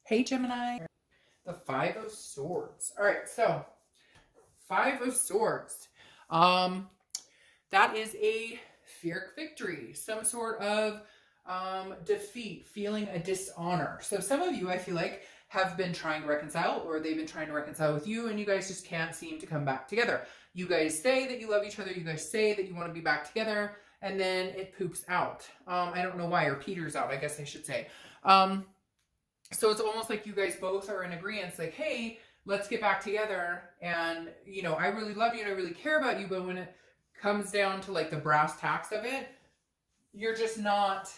Hey Gemini. The Five of Swords. All right, so Five of Swords. That is a fear victory, some sort of defeat, feeling a dishonor. So some of you, I feel like, have been trying to reconcile, or they've been trying to reconcile with you, and you guys just can't seem to come back together. You guys say that you love each other, you guys say that you want to be back together, and then it poops out. I don't know why, or peters out, I guess I should say. So it's almost like you guys both are in agreement, like, hey, let's get back together, and, you know, I really love you and I really care about you, but when it comes down to like the brass tacks of it, you're just not,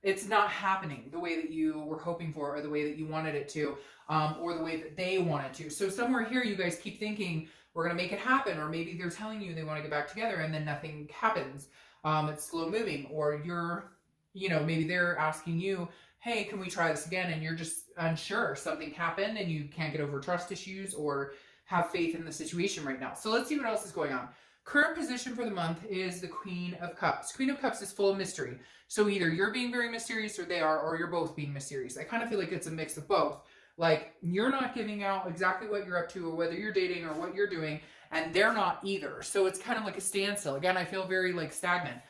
it's not happening the way that you were hoping for, or the way that you wanted it to, or the way that they wanted to. So somewhere here, you guys keep thinking, we're going to make it happen, or maybe they're telling you they want to get back together and then nothing happens. It's slow moving, or you're, you know, maybe they're asking you, hey, can we try this again? And you're just unsure. Something happened and you can't get over trust issues or have faith in the situation right now. So let's see what else is going on. Current position for the month is the Queen of Cups. Queen of Cups is full of mystery. So either you're being very mysterious or they are, or you're both being mysterious. I kind of feel like it's a mix of both. Like, you're not giving out exactly what you're up to or whether you're dating or what you're doing, and they're not either. So it's kind of like a standstill. Again, I feel very like stagnant.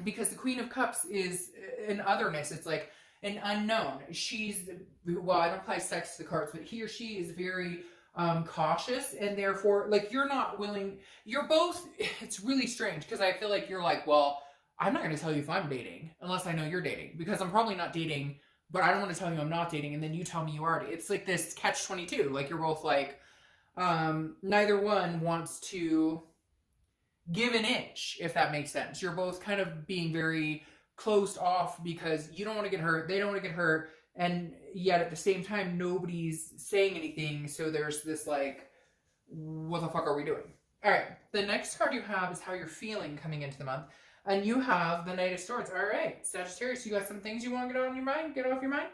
Because the Queen of Cups is an otherness. It's like an unknown. She's, well, I don't apply sex to the cards, but he or she is very cautious, and therefore, like, you're not willing, you're both, it's really strange, because I feel like you're like, well, I'm not going to tell you if I'm dating unless I know you're dating, because I'm probably not dating, but I don't want to tell you I'm not dating, and then you tell me you are. It's like this catch-22. Like, you're both like, neither one wants to give an inch, if that makes sense. You're both kind of being very closed off because you don't want to get hurt, they don't want to get hurt, and yet at the same time nobody's saying anything. So there's this like, what the fuck are we doing? All right, the next card you have is how you're feeling coming into the month, and you have the Knight of Swords. All right, Sagittarius, you got some things you want to get on your mind, get off your mind.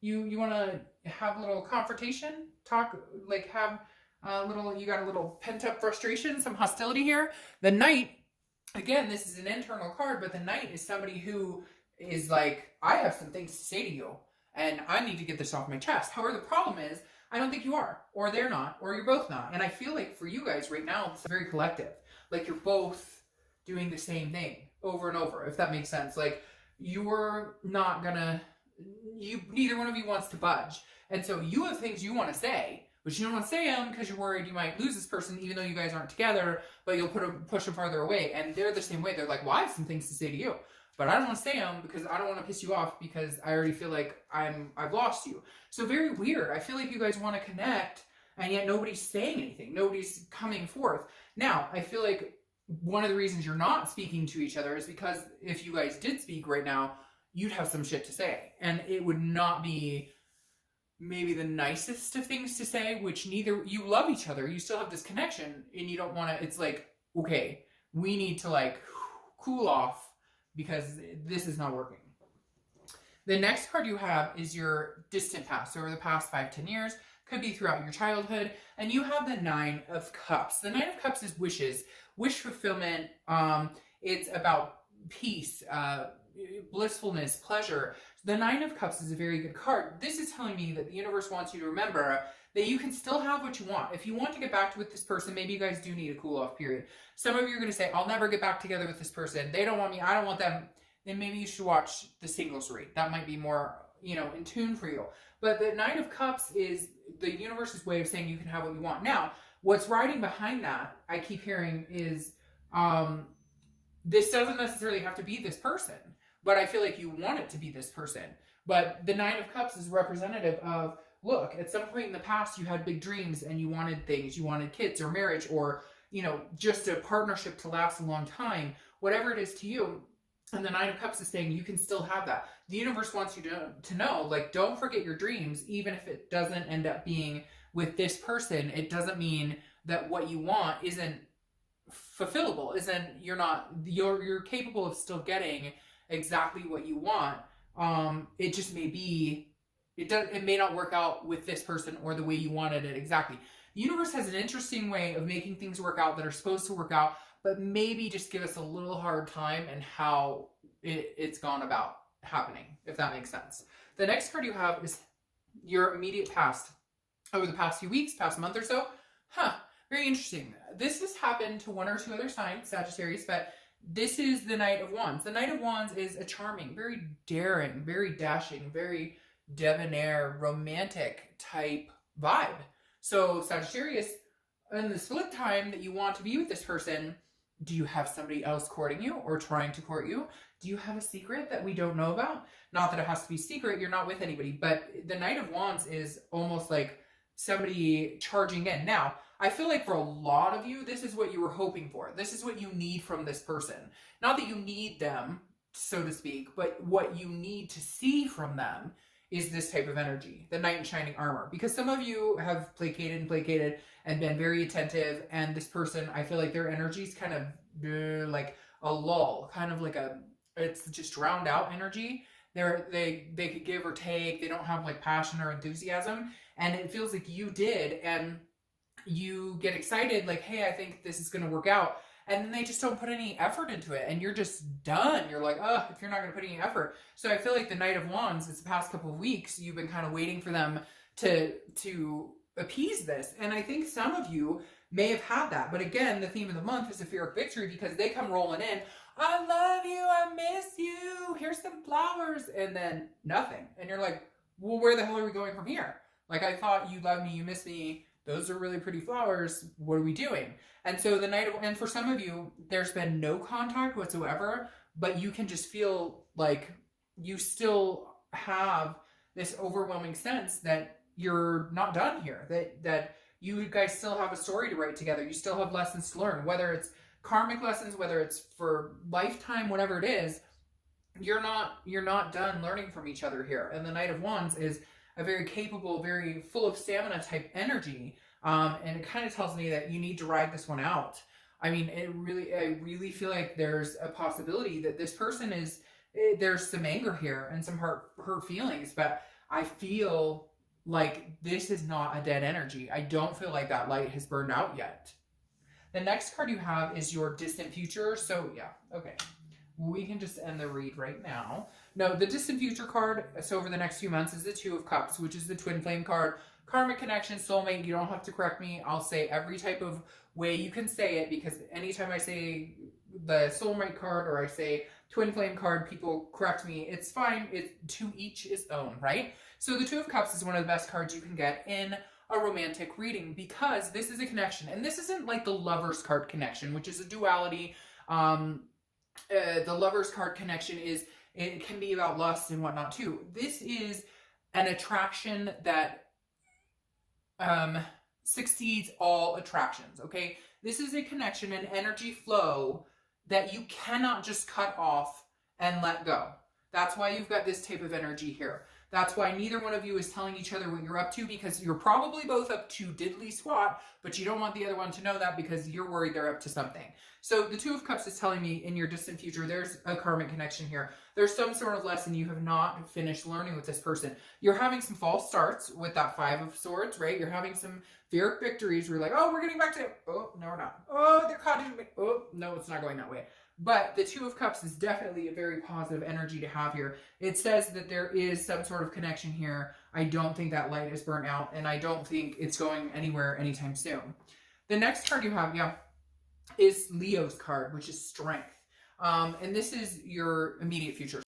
You want to have a little confrontation, talk, like have you got a little pent-up frustration, some hostility here. The Knight, again, this is an internal card, but the Knight is somebody who is like, I have some things to say to you, and I need to get this off my chest. However, the problem is, I don't think you are, or they're not, or you're both not. And I feel like for you guys right now, it's very collective. Like, you're both doing the same thing over and over, if that makes sense. Like, you're not gonna, neither one of you wants to budge. And so you have things you want to say, but you don't want to say them because you're worried you might lose this person, even though you guys aren't together, but you'll push them farther away. And they're the same way. They're like, well, I have some things to say to you, but I don't want to say them because I don't want to piss you off, because I already feel like I've lost you. So very weird. I feel like you guys want to connect, and yet nobody's saying anything. Nobody's coming forth. Now, I feel like one of the reasons you're not speaking to each other is because if you guys did speak right now, you'd have some shit to say, and it would not be maybe the nicest of things to say, which neither, you love each other, you still have this connection, and you don't want to, it's like, okay, we need to like cool off because this is not working. The next card you have is your distant past, so over the past 5-10 years, could be throughout your childhood, and you have the Nine of Cups. The Nine of Cups is wishes, wish fulfillment. It's about peace, blissfulness, pleasure. The Nine of Cups is a very good card. This is telling me that the universe wants you to remember that you can still have what you want. If you want to get back with this person, maybe you guys do need a cool off period. Some of you are going to say, I'll never get back together with this person. They don't want me. I don't want them. Then maybe you should watch the singles rate. That might be more, you know, in tune for you. But the Nine of Cups is the universe's way of saying you can have what you want. Now, what's riding behind that, I keep hearing, is this doesn't necessarily have to be this person, but I feel like you want it to be this person. But the Nine of Cups is representative of, look, at some point in the past, you had big dreams and you wanted things. You wanted kids or marriage or, you know, just a partnership to last a long time, whatever it is to you. And the Nine of Cups is saying you can still have that. The universe wants you to know, like, don't forget your dreams, even if it doesn't end up being with this person. It doesn't mean that what you want isn't fulfillable, you're capable of still getting exactly what you want. It just may be, it may not work out with this person or the way you wanted it exactly. The universe has an interesting way of making things work out that are supposed to work out, but maybe just give us a little hard time and how it's gone about happening, if that makes sense. The next card you have is your immediate past. Over the past few weeks, past month or so. Very interesting. This has happened to one or two other signs, Sagittarius, but this is the Knight of Wands. The Knight of Wands is a charming, very daring, very dashing, very debonair, romantic type vibe. So Sagittarius, in this flip time that you want to be with this person, do you have somebody else courting you or trying to court you? Do you have a secret that we don't know about? Not that it has to be secret, you're not with anybody, but the Knight of Wands is almost like somebody charging in. Now, I feel like for a lot of you, this is what you were hoping for. This is what you need from this person. Not that you need them, so to speak, but what you need to see from them is this type of energy, the knight in shining armor. Because some of you have placated and been very attentive, and this person, I feel like their energy is kind of like a lull, kind of like it's just drowned out energy. They could give or take. They don't have like passion or enthusiasm, and it feels like you did, and you get excited like, hey, I think this is going to work out. And then they just don't put any effort into it. And you're just done. You're like, oh, if you're not going to put any effort. So I feel like the Knight of Wands, it's the past couple of weeks, you've been kind of waiting for them to appease this. And I think some of you may have had that. But again, the theme of the month is a fear of victory, because they come rolling in. I love you. I miss you. Here's some flowers. And then nothing. And you're like, well, where the hell are we going from here? Like, I thought you loved me. You miss me. Those are really pretty flowers. What are we doing? And so and for some of you, there's been no contact whatsoever, but you can just feel like you still have this overwhelming sense that you're not done here, that you guys still have a story to write together. You still have lessons to learn, whether it's karmic lessons, whether it's for lifetime, whatever it is. You're not done learning from each other here. And the Knight of Wands is a very capable, very full of stamina type energy. And it kind of tells me that you need to ride this one out. I mean, I really feel like there's a possibility that this person there's some anger here and some hurt feelings, but I feel like this is not a dead energy. I don't feel like that light has burned out yet. The next card you have is your distant future. So yeah, okay. We can just end the read right now. No, the distant future card, so over the next few months, is the Two of Cups, which is the twin flame card. Karmic connection, soulmate. You don't have to correct me. I'll say every type of way you can say it, because anytime I say the soulmate card or I say twin flame card, people correct me. It's fine. To each his own, right? So the Two of Cups is one of the best cards you can get in a romantic reading, because this is a connection. And this isn't like the Lover's card connection, which is a duality. The Lover's card connection it can be about lust and whatnot too. This is an attraction that succeeds all attractions, okay? This is a connection, an energy flow that you cannot just cut off and let go. That's why you've got this type of energy here. That's why neither one of you is telling each other what you're up to, because you're probably both up to diddly squat, but you don't want the other one to know that because you're worried they're up to something. So the Two of Cups is telling me in your distant future, there's a karmic connection here. There's some sort of lesson you have not finished learning with this person. You're having some false starts with that Five of Swords, right? You're having some Pyrrhic victories where you're like, oh, we're getting back to it. Oh, no, we're not. Oh, they're caught in me. Oh, no, it's not going that way. But the Two of Cups is definitely a very positive energy to have here. It says that there is some sort of connection here. I don't think that light is burnt out, and I don't think it's going anywhere anytime soon. The next card you have, is Leo's card, which is Strength. And this is your immediate future.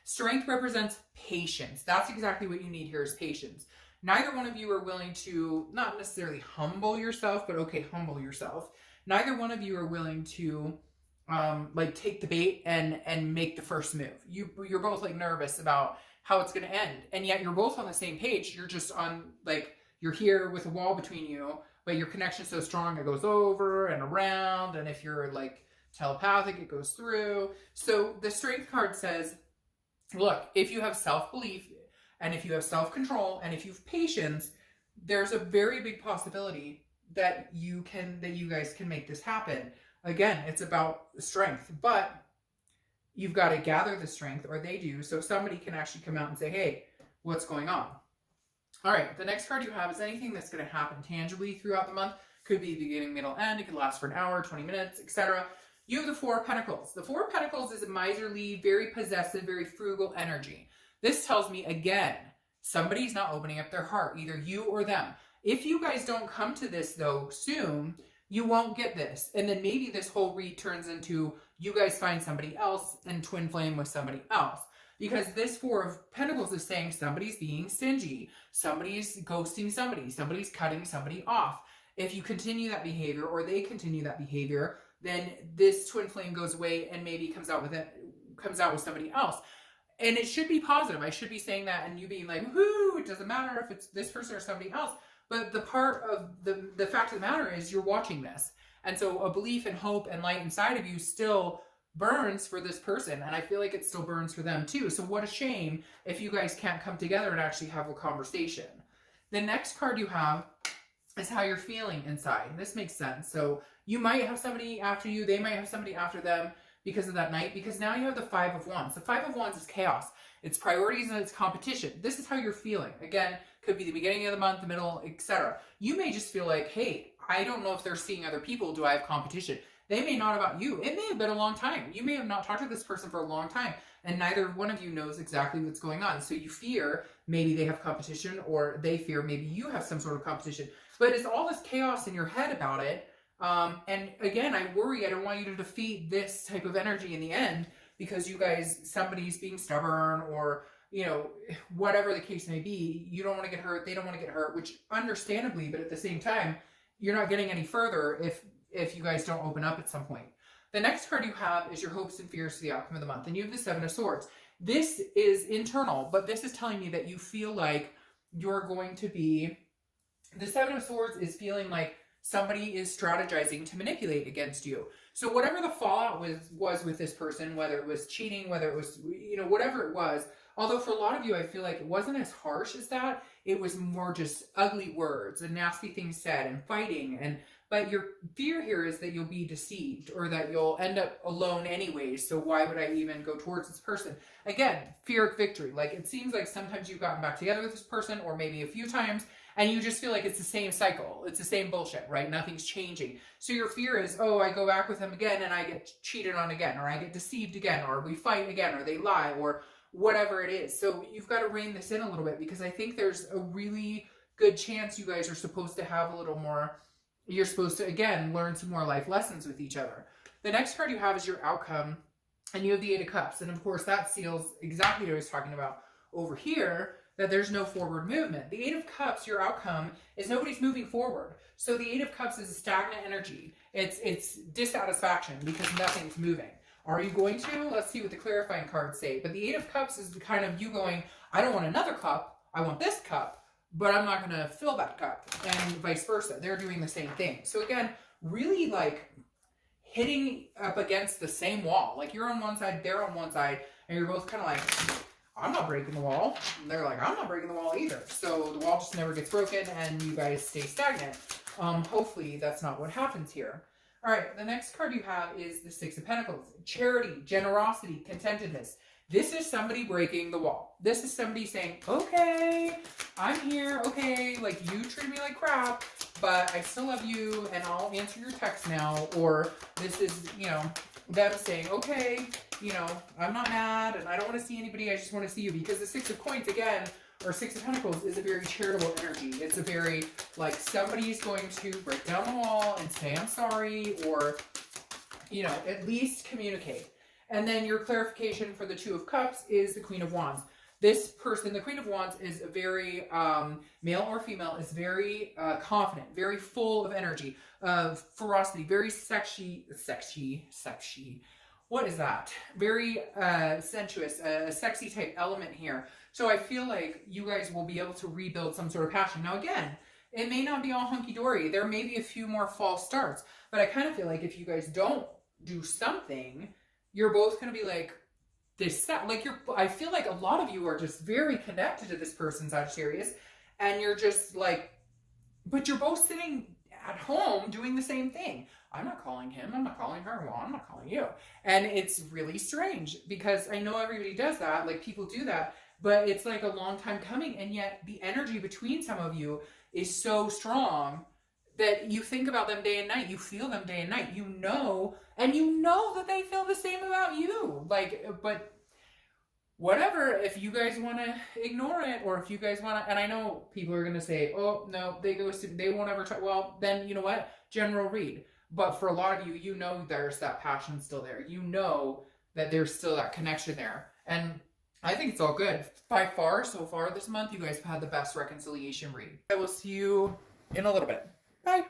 Strength represents patience. That's exactly what you need here, is patience. Neither one of you are willing to, not necessarily humble yourself, but okay, humble yourself. Neither one of you are willing to like take the bait and make the first move. You're both like nervous about how it's going to end, and yet you're both on the same page. You're just on, like, you're here with a wall between you, but your connection's so strong it goes over and around, and if you're like telepathic, it goes through. So the Strength card says, look, if you have self-belief and if you have self-control and if you have patience, there's a very big possibility that you guys can make this happen. Again, it's about strength, but you've got to gather the strength, or they do, so somebody can actually come out and say, hey, what's going on? All right, the next card you have is anything that's going to happen tangibly throughout the month. Could be beginning, middle, end. It could last for an hour, 20 minutes, etc. You have the Four of Pentacles. The Four of Pentacles is a miserly, very possessive, very frugal energy. This tells me, again, somebody's not opening up their heart, either you or them. If you guys don't come to this, though, soon, you won't get this. And then maybe this whole read turns into you guys find somebody else and twin flame with somebody else. Because this Four of Pentacles is saying somebody's being stingy, somebody's ghosting somebody, somebody's cutting somebody off. If you continue that behavior or they continue that behavior, then this twin flame goes away and maybe comes out with somebody else. And it should be positive. I should be saying that and you being like, whoo, it doesn't matter if it's this person or somebody else. But the part of the fact of the matter is you're watching this. And so a belief and hope and light inside of you still burns for this person. And I feel like it still burns for them too. So what a shame if you guys can't come together and actually have a conversation. The next card you have is how you're feeling inside. This makes sense. So you might have somebody after you. They might have somebody after them because of that night. Because now you have the Five of Wands. The Five of Wands is chaos. It's priorities and it's competition. This is how you're feeling. Again, could be the beginning of the month, the middle, etc. You may just feel like, hey, I don't know if they're seeing other people. Do I have competition? They may not about you. It may have been a long time. You may have not talked to this person for a long time, and neither one of you knows exactly what's going on. So you fear maybe they have competition, or they fear maybe you have some sort of competition. But it's all this chaos in your head about it. And again, I worry. I don't want you to defeat this type of energy in the end because you guys, somebody's being stubborn or, you know, whatever the case may be. You don't want to get hurt. They don't want to get hurt, which understandably, but at the same time, you're not getting any further if you guys don't open up at some point. The next card you have is your hopes and fears for the outcome of the month. And you have the Seven of Swords. This is internal, but this is telling me that you feel like you're going to be... The Seven of Swords is feeling like somebody is strategizing to manipulate against you. So whatever the fallout was with this person, whether it was cheating, whether it was, you know, whatever it was, although for a lot of you, I feel like it wasn't as harsh as that. It was more just ugly words and nasty things said and fighting. But your fear here is that you'll be deceived or that you'll end up alone anyways. So why would I even go towards this person? Again, fear of victory. Like it seems like sometimes you've gotten back together with this person or maybe a few times and you just feel like it's the same cycle. It's the same bullshit, right? Nothing's changing. So your fear is, oh, I go back with them again and I get cheated on again, or I get deceived again, or we fight again, or they lie, or whatever it is. So you've got to rein this in a little bit because I think there's a really good chance you guys are supposed to have a little more... You're supposed to, again, learn some more life lessons with each other. The next card you have is your outcome, and you have the Eight of Cups. And, of course, that seals exactly what I was talking about over here, that there's no forward movement. The Eight of Cups, your outcome, is nobody's moving forward. So the Eight of Cups is a stagnant energy. It's dissatisfaction because nothing's moving. Are you going to? Let's see what the clarifying cards say. But the Eight of Cups is the kind of you going, I don't want another cup, I want this cup. But I'm not going to fill that cup, and vice versa. They're doing the same thing. So again, really like hitting up against the same wall. Like you're on one side, they're on one side, and you're both kind of like, I'm not breaking the wall. And they're like, I'm not breaking the wall either. So the wall just never gets broken, and you guys stay stagnant. Hopefully that's not what happens here. All right, the next card you have is the Six of Pentacles. Charity, generosity, contentedness. This is somebody breaking the wall. This is somebody saying, okay, I'm here. Okay, like you treat me like crap, but I still love you and I'll answer your text now. Or this is, you know, them saying, okay, you know, I'm not mad and I don't want to see anybody. I just want to see you. Because the Six of Coins, again, or Six of Pentacles is a very charitable energy. It's a very, like, somebody's going to break down the wall and say, I'm sorry, or, you know, at least communicate. And then your clarification for the Two of Cups is the Queen of Wands. This person, the Queen of Wands, is a very, male or female, is very confident, very full of energy, of ferocity, very sexy. What is that? Very sensuous, a sexy type element here. So I feel like you guys will be able to rebuild some sort of passion. Now again, it may not be all hunky-dory. There may be a few more false starts. But I kind of feel like if you guys don't do something, you're both going to be like, I feel like a lot of you are just very connected to this person, Sagittarius, and you're just like, but you're both sitting at home doing the same thing. I'm not calling him, I'm not calling her, well, I'm not calling you. And it's really strange because I know everybody does that, like people do that, but it's like a long time coming, and yet the energy between some of you is so strong that you think about them day and night. You feel them day and night. And you know that they feel the same about you. Like, but whatever, if you guys want to ignore it, or if you guys want to, and I know people are going to say, oh, no, they won't ever try. Well, then you know what? General read. But for a lot of you, you know there's that passion still there. You know that there's still that connection there. And I think it's all good. By far, so far this month, you guys have had the best reconciliation read. I will see you in a little bit. Bye.